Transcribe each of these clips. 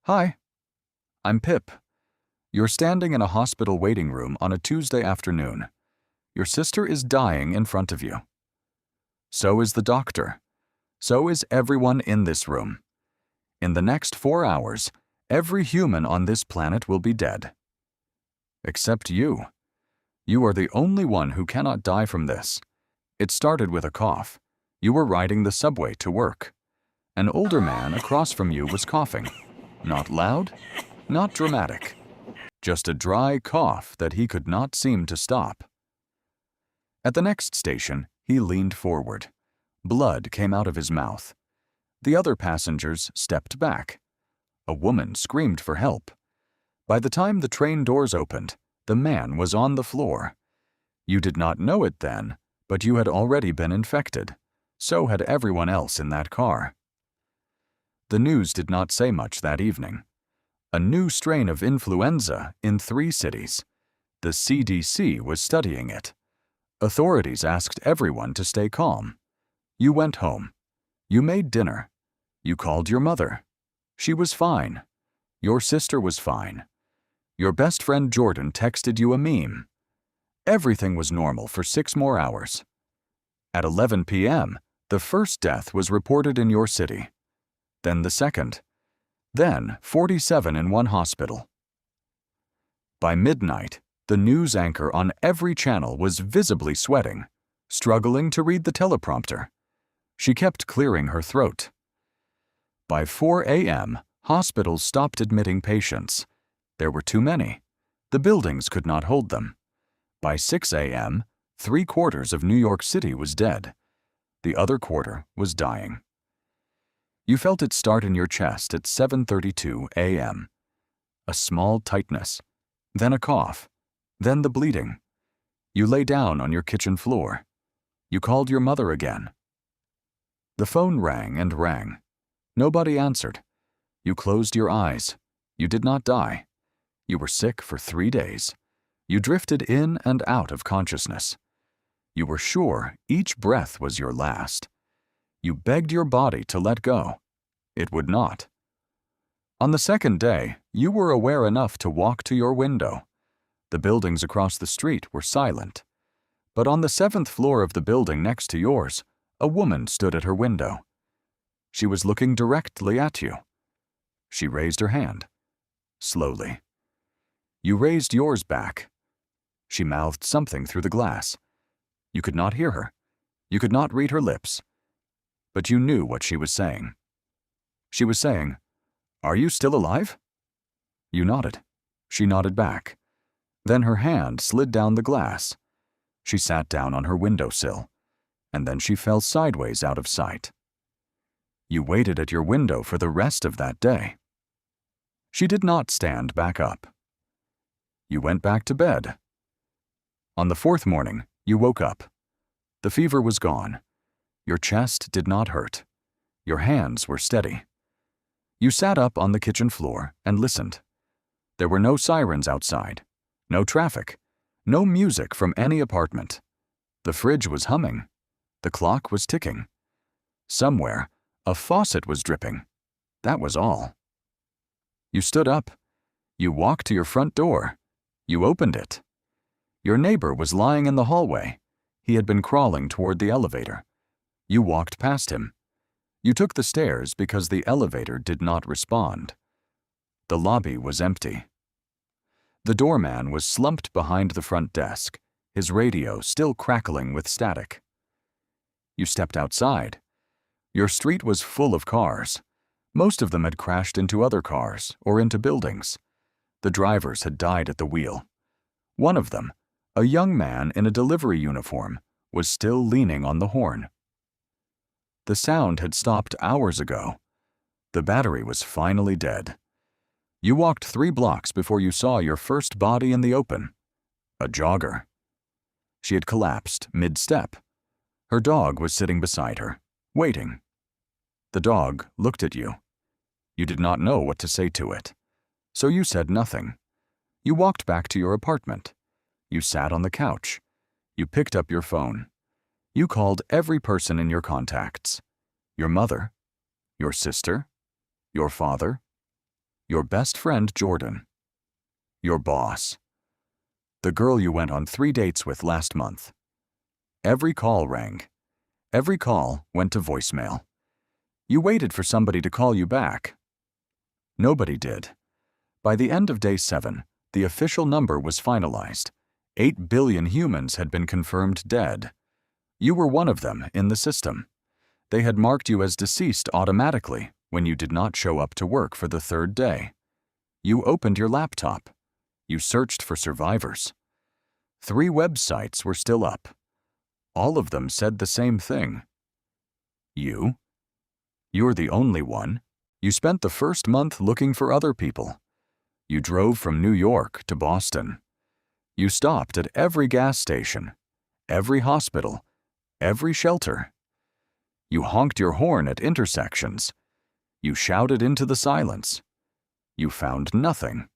Hi, I'm Pip. You're standing in a hospital waiting room on a Tuesday afternoon. Your sister is dying in front of you. So is the doctor. So is everyone in this room. In the next 4 hours, every human on this planet will be dead. Except you. You are the only one who cannot die from this. It started with a cough. You were riding the subway to work. An older man across from you was coughing. Not loud, not dramatic. Just a dry cough that he could not seem to stop. At the next station, he leaned forward. Blood came out of his mouth. The other passengers stepped back. A woman screamed for help. By the time the train doors opened, the man was on the floor. You did not know it then, but you had already been infected. So had everyone else in that car. The news did not say much that evening. A new strain of influenza in 3 cities. The CDC was studying it. Authorities asked everyone to stay calm. You went home. You made dinner. You called your mother. She was fine. Your sister was fine. Your best friend Jordan texted you a meme. Everything was normal for 6 more hours. At 11 p.m., the first death was reported in your city. Then the second. Then 47 in one hospital. By midnight, the news anchor on every channel was visibly sweating, struggling to read the teleprompter. She kept clearing her throat. By 4 a.m., hospitals stopped admitting patients. There were too many. The buildings could not hold them. By 6 a.m., 3/4 of New York City was dead. The other quarter was dying. You felt it start in your chest at 7:32 a.m. A small tightness, then a cough, then the bleeding. You lay down on your kitchen floor. You called your mother again. The phone rang and rang. Nobody answered. You closed your eyes. You did not die. You were sick for 3 days. You drifted in and out of consciousness. You were sure each breath was your last. You begged your body to let go. It would not. On the second day, you were aware enough to walk to your window. The buildings across the street were silent. But on the 7th floor of the building next to yours, a woman stood at her window. She was looking directly at you. She raised her hand. Slowly. You raised yours back. She mouthed something through the glass. You could not hear her. You could not read her lips. But you knew what she was saying. She was saying, "Are you still alive?" You nodded. She nodded back. Then her hand slid down the glass. She sat down on her windowsill, and then she fell sideways out of sight. You waited at your window for the rest of that day. She did not stand back up. You went back to bed. On the 4th morning, you woke up. The fever was gone. Your chest did not hurt. Your hands were steady. You sat up on the kitchen floor and listened. There were no sirens outside, no traffic, no music from any apartment. The fridge was humming. The clock was ticking. Somewhere, a faucet was dripping. That was all. You stood up. You walked to your front door. You opened it. Your neighbor was lying in the hallway. He had been crawling toward the elevator. You walked past him. You took the stairs because the elevator did not respond. The lobby was empty. The doorman was slumped behind the front desk, his radio still crackling with static. You stepped outside. Your street was full of cars. Most of them had crashed into other cars or into buildings. The drivers had died at the wheel. One of them, a young man in a delivery uniform, was still leaning on the horn. The sound had stopped hours ago. The battery was finally dead. You walked 3 blocks before you saw your first body in the open. A jogger. She had collapsed mid-step. Her dog was sitting beside her, waiting. The dog looked at you. You did not know what to say to it. So you said nothing. You walked back to your apartment. You sat on the couch. You picked up your phone. You called every person in your contacts. Your mother, your sister, your father, Your best friend Jordan. Your boss. The girl you went on 3 dates with last month. Every call rang. Every call went to voicemail. You waited for somebody to call you back. Nobody did. By the end of day 7, the official number was finalized. 8 billion humans had been confirmed dead. You were one of them in the system. They had marked you as deceased automatically when you did not show up to work for the 3rd day. You opened your laptop. You searched for survivors. 3 websites were still up. All of them said the same thing. You're the only one. You spent the first month looking for other people. You drove from New York to Boston. You stopped at every gas station, every hospital, every shelter. You honked your horn at intersections. You shouted into the silence. You found nothing.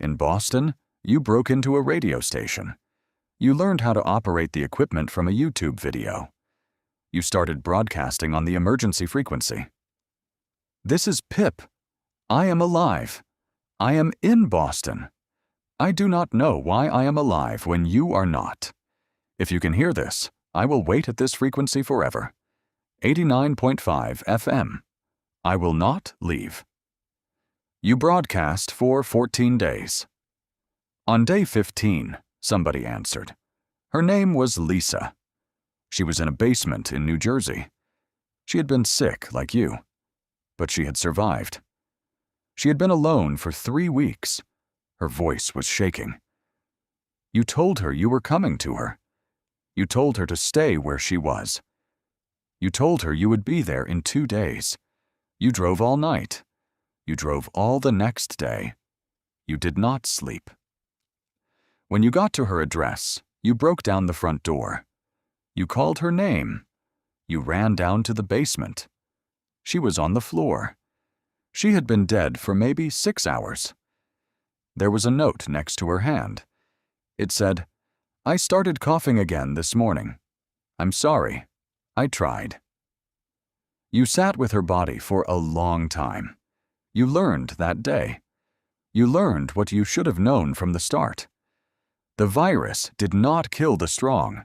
In Boston, you broke into a radio station. You learned how to operate the equipment from a YouTube video. You started broadcasting on the emergency frequency. This is Pip. I am alive. I am in Boston. I do not know why I am alive when you are not. If you can hear this, I will wait at this frequency forever. 89.5 FM. I will not leave. You broadcast for 14 days. On day 15, somebody answered. Her name was Lisa. She was in a basement in New Jersey. She had been sick like you, but she had survived. She had been alone for 3 weeks. Her voice was shaking. You told her you were coming to her. You told her to stay where she was. You told her you would be there in 2 days. You drove all night. You drove all the next day. You did not sleep. When you got to her address, you broke down the front door. You called her name. You ran down to the basement. She was on the floor. She had been dead for maybe 6 hours. There was a note next to her hand. It said, "I started coughing again this morning. I'm sorry. I tried." You sat with her body for a long time. You learned that day. You learned what you should have known from the start. The virus did not kill the strong.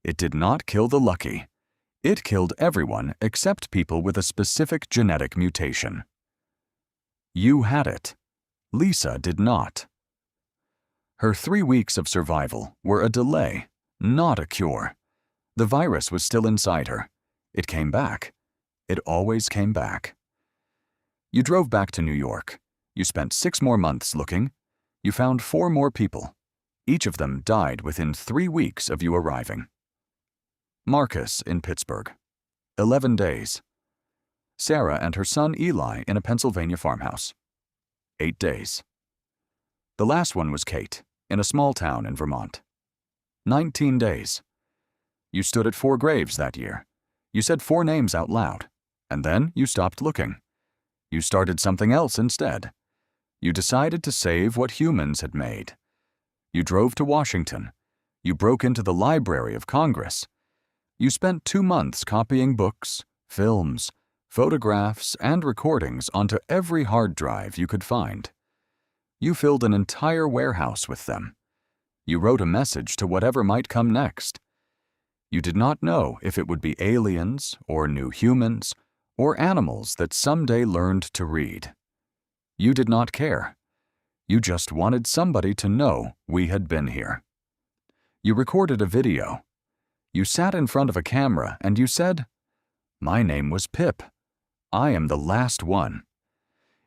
It did not kill the lucky. It killed everyone except people with a specific genetic mutation. You had it. Lisa did not. Her 3 weeks of survival were a delay, not a cure. The virus was still inside her. It came back. It always came back. You drove back to New York. You spent 6 more months looking. You found 4 more people. Each of them died within 3 weeks of you arriving. Marcus in Pittsburgh. 11 days. Sarah and her son Eli in a Pennsylvania farmhouse. 8 days. The last one was Kate, in a small town in Vermont. 19 days. You stood at 4 graves that year. You said 4 names out loud, and then you stopped looking. You started something else instead. You decided to save what humans had made. You drove to Washington. You broke into the Library of Congress. You spent 2 months copying books, films, photographs, and recordings onto every hard drive you could find. You filled an entire warehouse with them. You wrote a message to whatever might come next. You did not know if it would be aliens or new humans or animals that someday learned to read. You did not care. You just wanted somebody to know we had been here. You recorded a video. You sat in front of a camera and you said, "My name was Pip. I am the last one."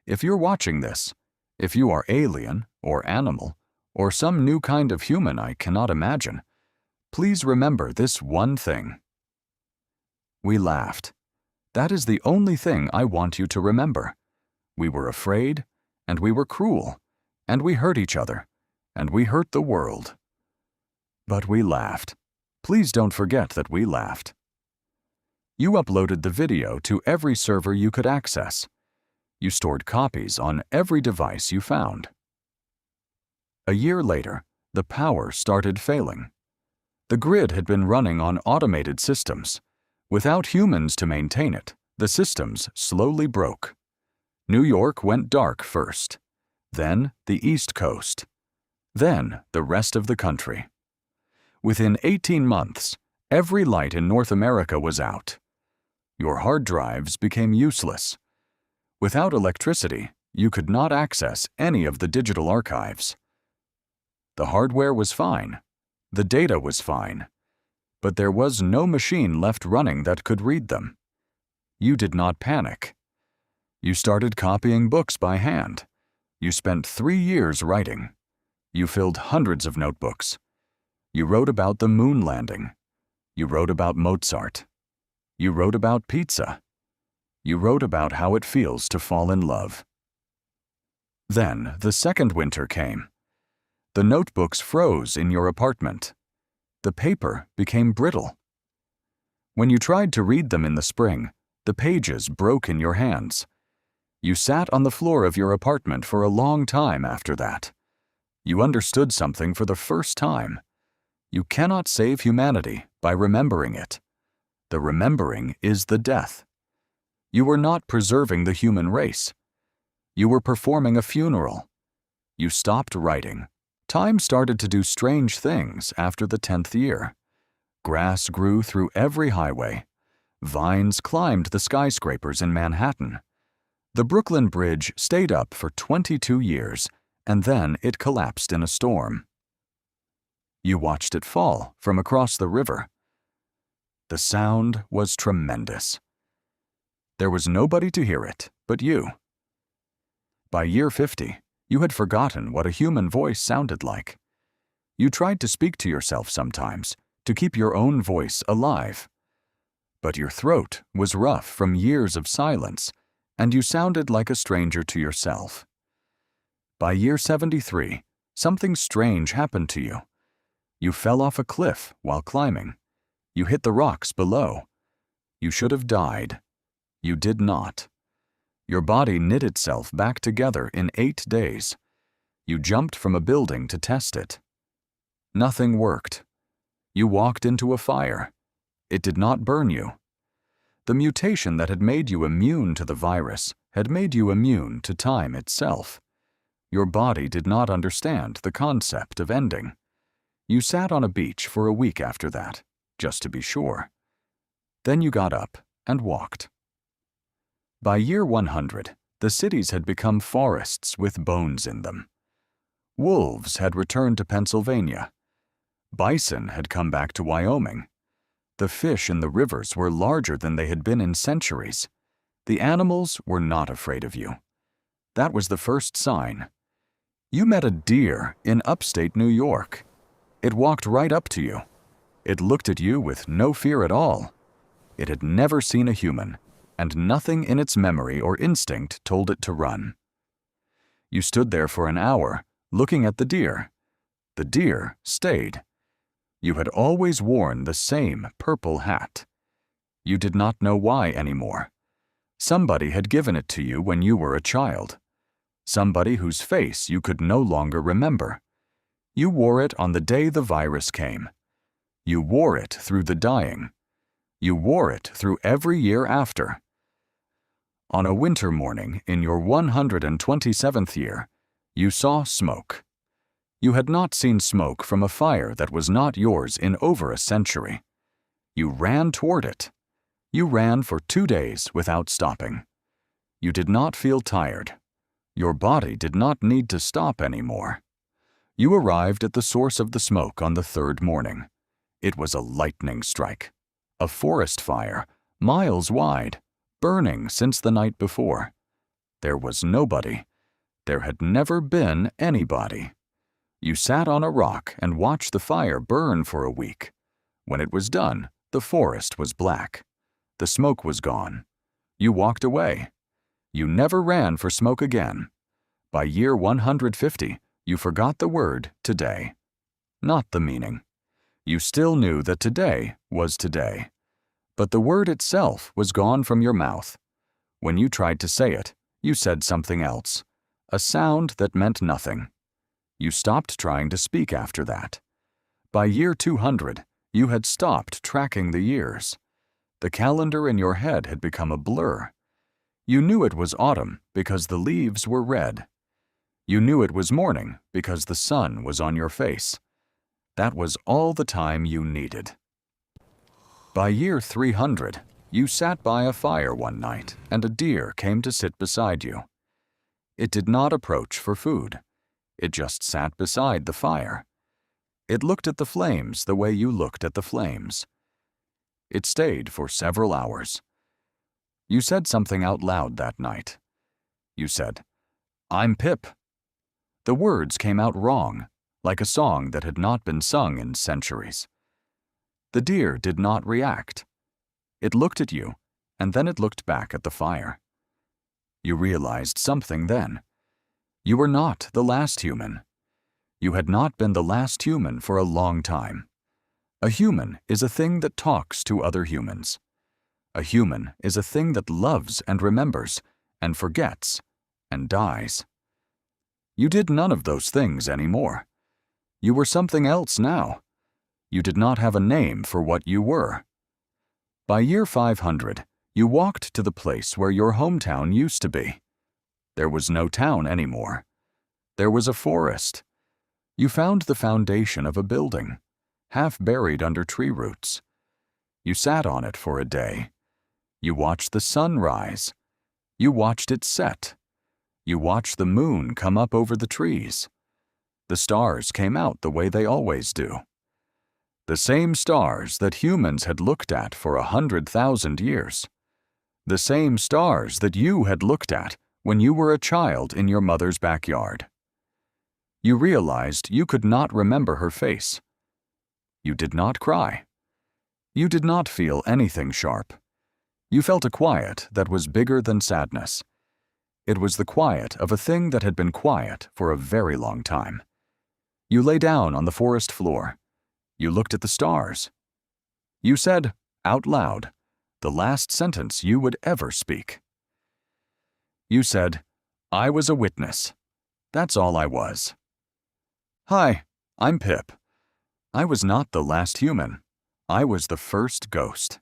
If you're watching this, if you are alien or animal or some new kind of human I cannot imagine, please remember this one thing. We laughed. That is the only thing I want you to remember. We were afraid, and we were cruel, and we hurt each other, and we hurt the world. But we laughed. Please don't forget that we laughed. You uploaded the video to every server you could access. You stored copies on every device you found. A year later, the power started failing. The grid had been running on automated systems. Without humans to maintain it, the systems slowly broke. New York went dark first, then the East Coast, then the rest of the country. Within 18 months, every light in North America was out. Your hard drives became useless. Without electricity, you could not access any of the digital archives. The hardware was fine, the data was fine, but there was no machine left running that could read them. You did not panic. You started copying books by hand. You spent 3 years writing. You filled hundreds of notebooks. You wrote about the moon landing. You wrote about Mozart. You wrote about pizza. You wrote about how it feels to fall in love. Then the second winter came. The notebooks froze in your apartment. The paper became brittle. When you tried to read them in the spring, the pages broke in your hands. You sat on the floor of your apartment for a long time after that. You understood something for the first time. You cannot save humanity by remembering it. The remembering is the death. You were not preserving the human race. You were performing a funeral. You stopped writing. Time started to do strange things after the 10th year. Grass grew through every highway. Vines climbed the skyscrapers in Manhattan. The Brooklyn Bridge stayed up for 22 years, and then it collapsed in a storm. You watched it fall from across the river. The sound was tremendous. There was nobody to hear it but you. By year 50, you had forgotten what a human voice sounded like. You tried to speak to yourself sometimes, to keep your own voice alive. But your throat was rough from years of silence, and you sounded like a stranger to yourself. By year 73, something strange happened to you. You fell off a cliff while climbing. You hit the rocks below. You should have died. You did not. Your body knit itself back together in 8 days. You jumped from a building to test it. Nothing worked. You walked into a fire. It did not burn you. The mutation that had made you immune to the virus had made you immune to time itself. Your body did not understand the concept of ending. You sat on a beach for a week after that, just to be sure. Then you got up and walked. By year 100, the cities had become forests with bones in them. Wolves had returned to Pennsylvania. Bison had come back to Wyoming. The fish in the rivers were larger than they had been in centuries. The animals were not afraid of you. That was the first sign. You met a deer in upstate New York. It walked right up to you. It looked at you with no fear at all. It had never seen a human, and nothing in its memory or instinct told it to run. You stood there for an hour, looking at the deer. The deer stayed. You had always worn the same purple hat. You did not know why anymore. Somebody had given it to you when you were a child. Somebody whose face you could no longer remember. You wore it on the day the virus came. You wore it through the dying. You wore it through every year after. On a winter morning in your 127th year, you saw smoke. You had not seen smoke from a fire that was not yours in over a century. You ran toward it. You ran for 2 days without stopping. You did not feel tired. Your body did not need to stop anymore. You arrived at the source of the smoke on the 3rd morning. It was a lightning strike. A forest fire, miles wide, burning since the night before. There was nobody. There had never been anybody. You sat on a rock and watched the fire burn for a week. When it was done, the forest was black. The smoke was gone. You walked away. You never ran for smoke again. By year 150, you forgot the word today. Not the meaning. You still knew that today was today. But the word itself was gone from your mouth. When you tried to say it, you said something else. A sound that meant nothing. You stopped trying to speak after that. By year 200, you had stopped tracking the years. The calendar in your head had become a blur. You knew it was autumn because the leaves were red. You knew it was morning because the sun was on your face. That was all the time you needed. By year 300, you sat by a fire one night and a deer came to sit beside you. It did not approach for food. It just sat beside the fire. It looked at the flames the way you looked at the flames. It stayed for several hours. You said something out loud that night. You said, "I'm Pip." The words came out wrong, like a song that had not been sung in centuries. The deer did not react. It looked at you, and then it looked back at the fire. You realized something then. You were not the last human. You had not been the last human for a long time. A human is a thing that talks to other humans. A human is a thing that loves and remembers, and forgets, and dies. You did none of those things anymore. You were something else now. You did not have a name for what you were. By year 500, you walked to the place where your hometown used to be. There was no town anymore. There was a forest. You found the foundation of a building, half buried under tree roots. You sat on it for a day. You watched the sun rise. You watched it set. You watched the moon come up over the trees. The stars came out the way they always do. The same stars that humans had looked at for 100,000 years. The same stars that you had looked at when you were a child in your mother's backyard. You realized you could not remember her face. You did not cry. You did not feel anything sharp. You felt a quiet that was bigger than sadness. It was the quiet of a thing that had been quiet for a very long time. You lay down on the forest floor. You looked at the stars. You said, out loud, the last sentence you would ever speak. You said, "I was a witness. That's all I was." Hi, I'm Pip. I was not the last human. I was the first ghost.